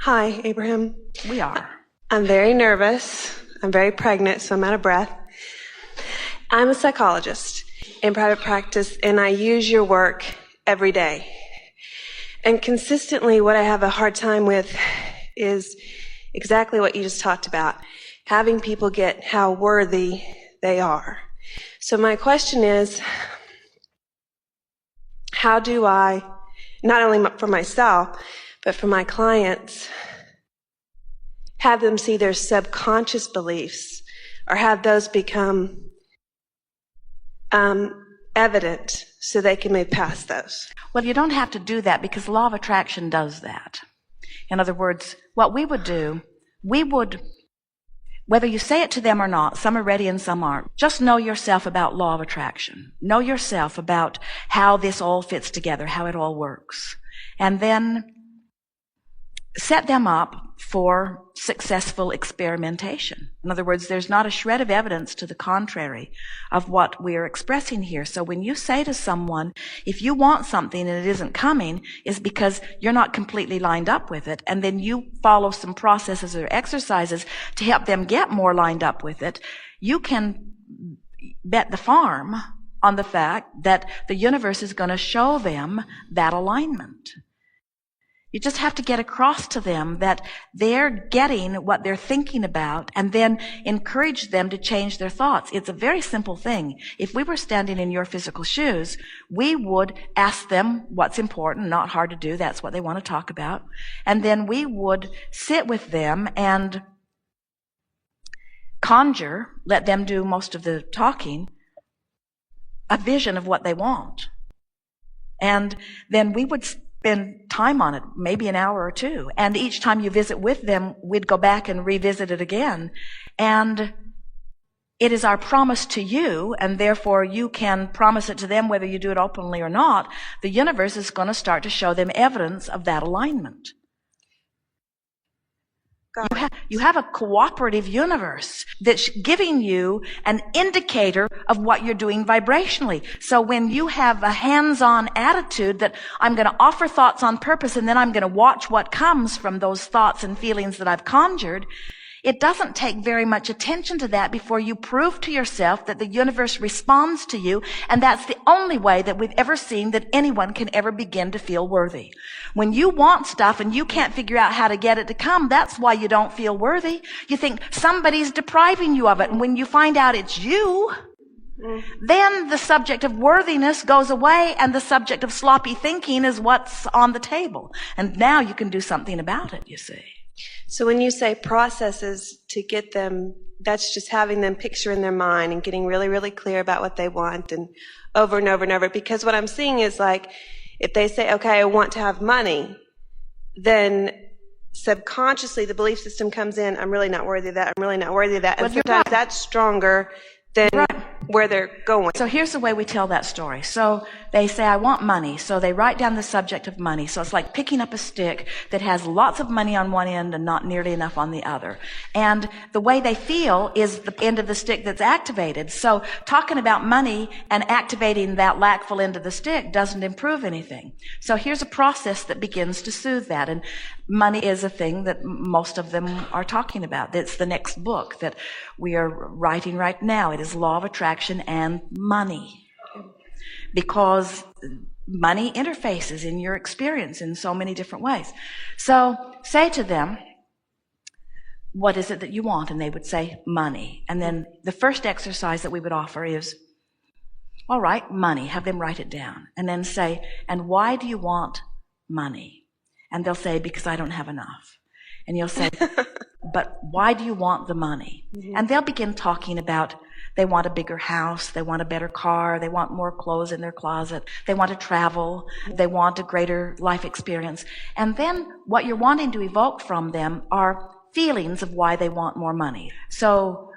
Hi, Abraham. We are. I'm very nervous. I'm very pregnant, so I'm out of breath. I'm a psychologist in private practice, and I use your work every day. And consistently, what I have a hard time with is exactly what you just talked about, having people get how worthy they are. So my question is, how do I, not only for myself, but for my clients, have them see their subconscious beliefs or have those become evident so they can move past those? Well, you don't have to do that because the law of attraction does that. In other words, what we would do, whether you say it to them or not, some are ready and some aren't, just know yourself about law of attraction. Know yourself about how this all fits together, how it all works. And then set them up for successful experimentation. In other words, there's not a shred of evidence to the contrary of what we're expressing here. So when you say to someone, if you want something and it isn't coming, it's because you're not completely lined up with it, and then you follow some processes or exercises to help them get more lined up with it, you can bet the farm on the fact that the universe is going to show them that alignment. You just have to get across to them that they're getting what they're thinking about, and then encourage them to change their thoughts. It's a very simple thing. If we were standing in your physical shoes, we would ask them what's important, not hard to do, that's what they want to talk about. And then we would sit with them and conjure, let them do most of the talking, a vision of what they want. And then we would spend time on it, maybe an hour or two. And each time you visit with them, we'd go back and revisit it again. And it is our promise to you, and therefore you can promise it to them whether you do it openly or not. The universe is going to start to show them evidence of that alignment. You have a cooperative universe that's giving you an indicator of what you're doing vibrationally. So when you have a hands-on attitude that I'm going to offer thoughts on purpose and then I'm going to watch what comes from those thoughts and feelings that I've conjured, it doesn't take very much attention to that before you prove to yourself that the universe responds to you, and that's the only way that we've ever seen that anyone can ever begin to feel worthy. When you want stuff and you can't figure out how to get it to come, that's why you don't feel worthy. You think somebody's depriving you of it, and when you find out it's you, then the subject of worthiness goes away, and the subject of sloppy thinking is what's on the table. And now you can do something about it, you see. So when you say processes to get them, that's just having them picture in their mind and getting really, really clear about what they want and over and over and over. Because what I'm seeing is, like, if they say, okay, I want to have money, then subconsciously the belief system comes in, I'm really not worthy of that, I'm really not worthy of that. And sometimes that's stronger than where they're going. So here's the way we tell that story. So they say, I want money. So they write down the subject of money. So it's like picking up a stick that has lots of money on one end and not nearly enough on the other. And the way they feel is the end of the stick that's activated. So talking about money and activating that lackful end of the stick doesn't improve anything. So here's a process that begins to soothe that. And money is a thing that most of them are talking about. It's the next book that we are writing right now. It is Law of Attraction and Money. Because money interfaces in your experience in so many different ways. So say to them, what is it that you want? And they would say, money. And then the first exercise that we would offer is, all right, money. Have them write it down. And then say, and why do you want money? And they'll say, because I don't have enough. And you'll say, but why do you want the money? Mm-hmm. And they'll begin talking about, they want a bigger house, they want a better car, they want more clothes in their closet, they want to travel, they want a greater life experience. And then what you're wanting to evoke from them are feelings of why they want more money. So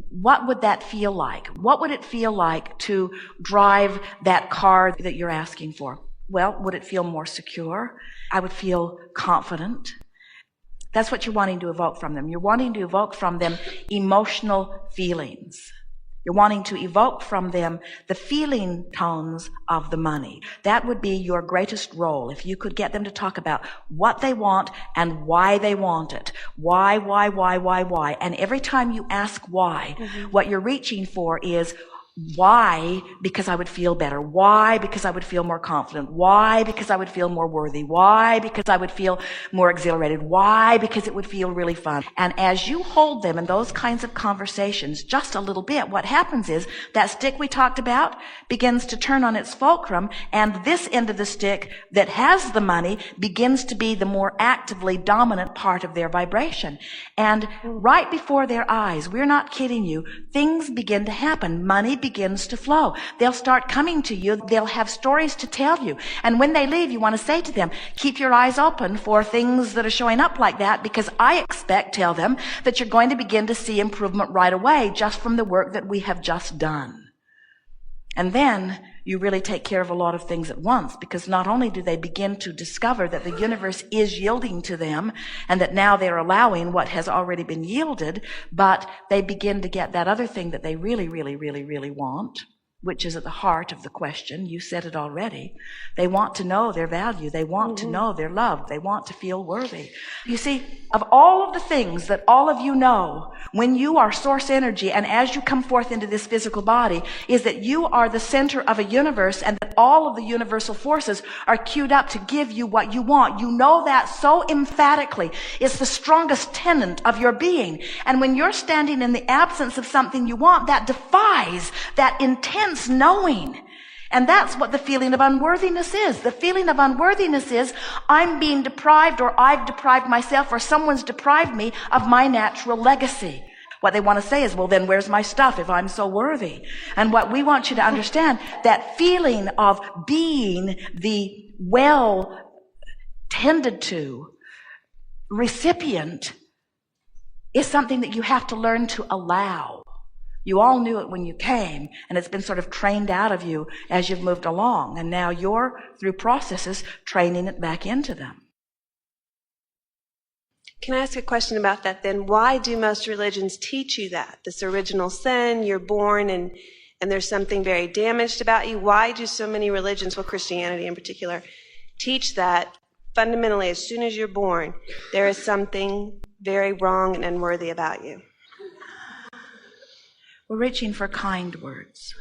what would that feel like? What would it feel like to drive that car that you're asking for? Well, would it feel more secure? I would feel confident. That's what you're wanting to evoke from them. You're wanting to evoke from them emotional feelings. You're wanting to evoke from them the feeling tones of the money. That would be your greatest role, if you could get them to talk about what they want and why they want it. Why? And every time you ask why, what you're reaching for is why? Because I would feel better. Why? Because I would feel more confident. Why? Because I would feel more worthy. Why? Because I would feel more exhilarated. Why? Because it would feel really fun. And as you hold them in those kinds of conversations just a little bit, what happens is that stick we talked about begins to turn on its fulcrum, and this end of the stick that has the money begins to be the more actively dominant part of their vibration. And right before their eyes, we're not kidding you, things begin to happen. Money begins to flow. They'll start coming to you. They'll have stories to tell you. And when they leave, you want to say to them, keep your eyes open for things that are showing up like that, because I tell them, that you're going to begin to see improvement right away just from the work that we have just done. And then you really take care of a lot of things at once, because not only do they begin to discover that the universe is yielding to them and that now they're allowing what has already been yielded, but they begin to get that other thing that they really want, which is at the heart of the question. You said it already. They want to know their value. They want to know they're loved. They want to feel worthy. You see, of all of the things that all of you know when you are source energy and as you come forth into this physical body, is that you are the center of a universe and that all of the universal forces are queued up to give you what you want. You know that so emphatically. It's the strongest tenet of your being. And when you're standing in the absence of something you want, that defies that intense knowing. And that's what the feeling of unworthiness is. The feeling of unworthiness is I'm being deprived, or I've deprived myself, or someone's deprived me of my natural legacy. What they want to say is, well, then where's my stuff if I'm so worthy? And what we want you to understand, that feeling of being the well tended to recipient is something that you have to learn to allow. You all knew it when you came, and it's been sort of trained out of you as you've moved along. And now you're, through processes, training it back into them. Can I ask a question about that then? Why do most religions teach you that? This original sin, you're born and there's something very damaged about you. Why do so many religions, well, Christianity in particular, teach that fundamentally as soon as you're born, there is something very wrong and unworthy about you? We're reaching for kind words.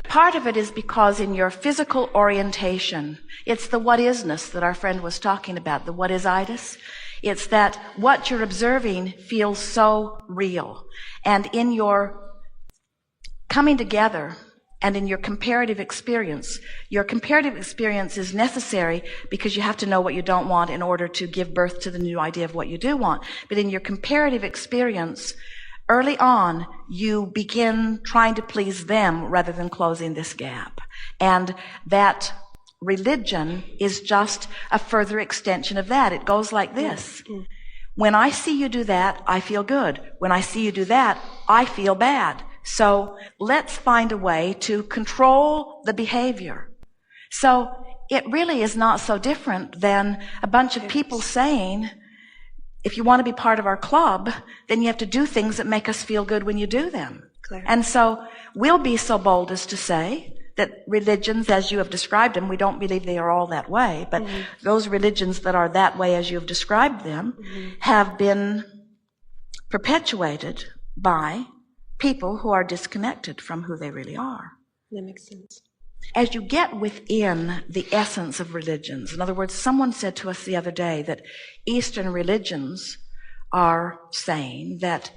Part of it is because in your physical orientation, it's the what-isness that our friend was talking about, the what-is-itis. It's that what you're observing feels so real. And in your coming together and in your comparative experience is necessary because you have to know what you don't want in order to give birth to the new idea of what you do want. But in your comparative experience, early on, you begin trying to please them rather than closing this gap. And that religion is just a further extension of that. It goes like this. When I see you do that, I feel good. When I see you do that, I feel bad. So let's find a way to control the behavior. So it really is not so different than a bunch of people saying, if you want to be part of our club, then you have to do things that make us feel good when you do them. Clear. And so we'll be so bold as to say that religions, as you have described them, we don't believe they are all that way, but those religions that are that way as you have described them have been perpetuated by people who are disconnected from who they really are. That makes sense. As you get within the essence of religions, in other words, someone said to us the other day that Eastern religions are saying that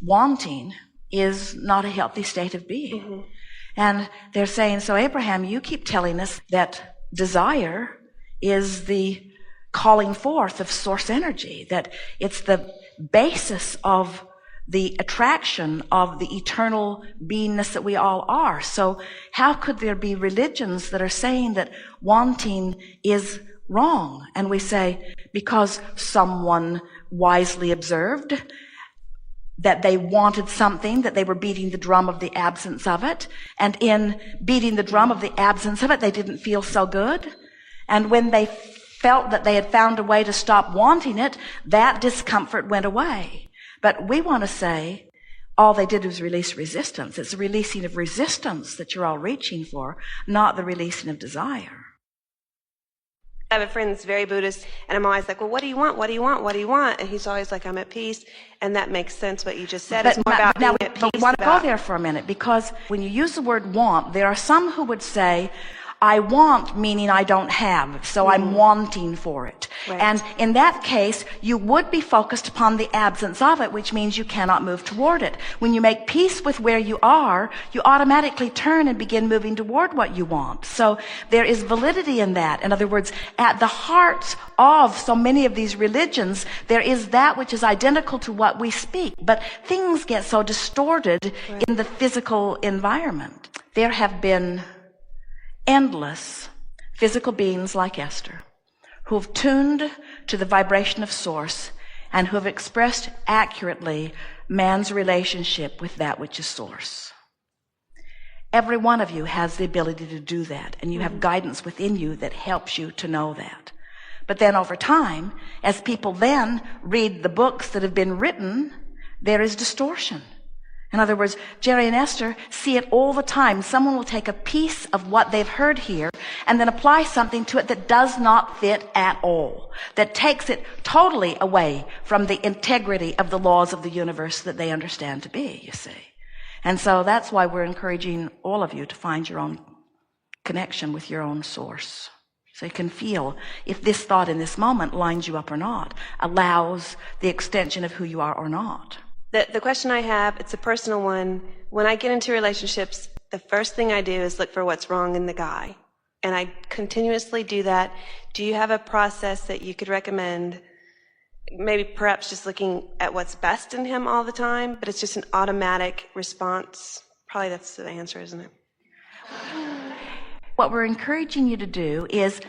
wanting is not a healthy state of being. And they're saying, so Abraham, you keep telling us that desire is the calling forth of source energy, that it's the basis of the attraction of the eternal beingness that we all are. So how could there be religions that are saying that wanting is wrong? And we say, because someone wisely observed that they wanted something, that they were beating the drum of the absence of it. And in beating the drum of the absence of it, they didn't feel so good. And when they felt that they had found a way to stop wanting it, that discomfort went away. But we want to say all they did was release resistance. It's the releasing of resistance that you're all reaching for, not the releasing of desire. I have a friend that's very Buddhist, and I'm always like, well, what do you want? What do you want? What do you want? And he's always like, I'm at peace. And that makes sense what you just said. It's more about being at peace. But we want to go there for a minute, because when you use the word want, there are some who would say, I want, meaning I don't have, so I'm wanting for it. Right. And in that case, you would be focused upon the absence of it, which means you cannot move toward it. When you make peace with where you are, you automatically turn and begin moving toward what you want. So there is validity in that. In other words, at the heart of so many of these religions, there is that which is identical to what we speak. But things get so distorted in the physical environment. There have been endless physical beings like Esther who have tuned to the vibration of source and who have expressed accurately man's relationship with that which is source. Every one of you has the ability to do that, and you have guidance within you that helps you to know that. But then over time, as people then read the books that have been written, there is distortion. In other words, Jerry and Esther see it all the time. Someone will take a piece of what they've heard here and then apply something to it that does not fit at all, that takes it totally away from the integrity of the laws of the universe that they understand to be, you see. And so that's why we're encouraging all of you to find your own connection with your own source. So you can feel if this thought in this moment lines you up or not, allows the extension of who you are or not. The question I have, it's a personal one. When I get into relationships, the first thing I do is look for what's wrong in the guy. And I continuously do that. Do you have a process that you could recommend? Maybe perhaps just looking at what's best in him all the time, but it's just an automatic response. Probably that's the answer, isn't it? What we're encouraging you to do is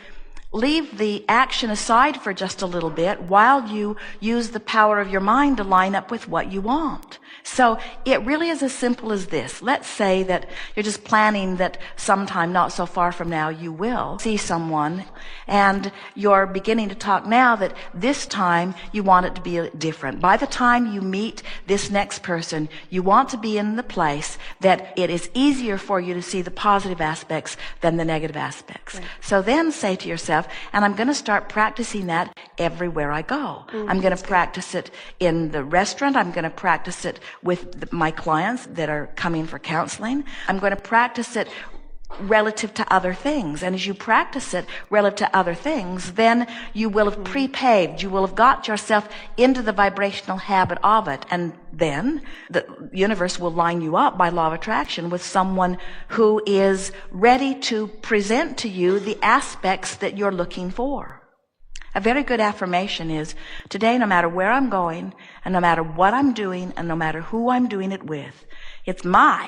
leave the action aside for just a little bit while you use the power of your mind to line up with what you want. So it really is as simple as this. Let's say that you're just planning that sometime not so far from now you will see someone, and you're beginning to talk now that this time you want it to be different. By the time you meet this next person, you want to be in the place that it is easier for you to see the positive aspects than the negative aspects. Right. So then say to yourself, and I'm going to start practicing that everywhere I go. I'm going to practice it in the restaurant. I'm going to practice it with my clients that are coming for counseling. I'm going to practice it relative to other things. And as you practice it relative to other things, then you will have pre-paved. You will have got yourself into the vibrational habit of it. And then the universe will line you up by law of attraction with someone who is ready to present to you the aspects that you're looking for. A very good affirmation is, today, no matter where I'm going, and no matter what I'm doing, and no matter who I'm doing it with, it's my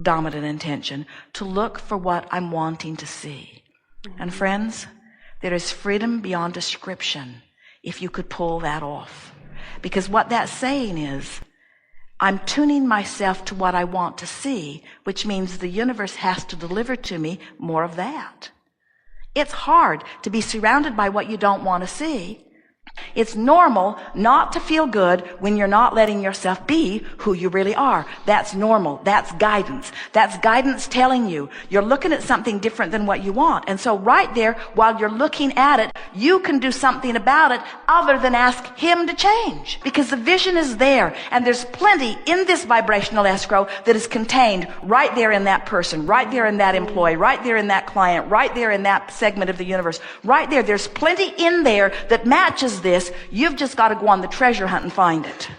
dominant intention to look for what I'm wanting to see. And friends, there is freedom beyond description if you could pull that off. Because what that's saying is, I'm tuning myself to what I want to see, which means the universe has to deliver to me more of that. It's hard to be surrounded by what you don't want to see. It's normal not to feel good when you're not letting yourself be who you really are. That's normal. That's guidance. That's guidance telling you you're looking at something different than what you want. And so right there, while you're looking at it, you can do something about it other than ask him to change. Because the vision is there, and there's plenty in this vibrational escrow that is contained right there in that person, right there in that employee, right there in that client, right there in that segment of the universe. Right there, there's plenty in there that matches this. You've just got to go on the treasure hunt and find it.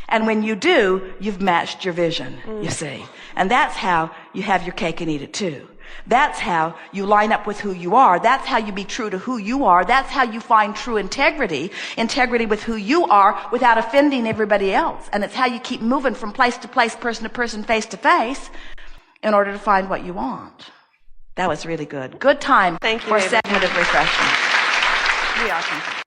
And when you do, you've matched your vision, you see. And that's how you have your cake and eat it too. That's how you line up with who you are. That's how you be true to who you are. That's how you find true integrity with who you are without offending everybody else. And it's how you keep moving from place to place, person to person, face to face, in order to find what you want. That was really good. Good time Thank you, for a segment of refreshment. We are complete.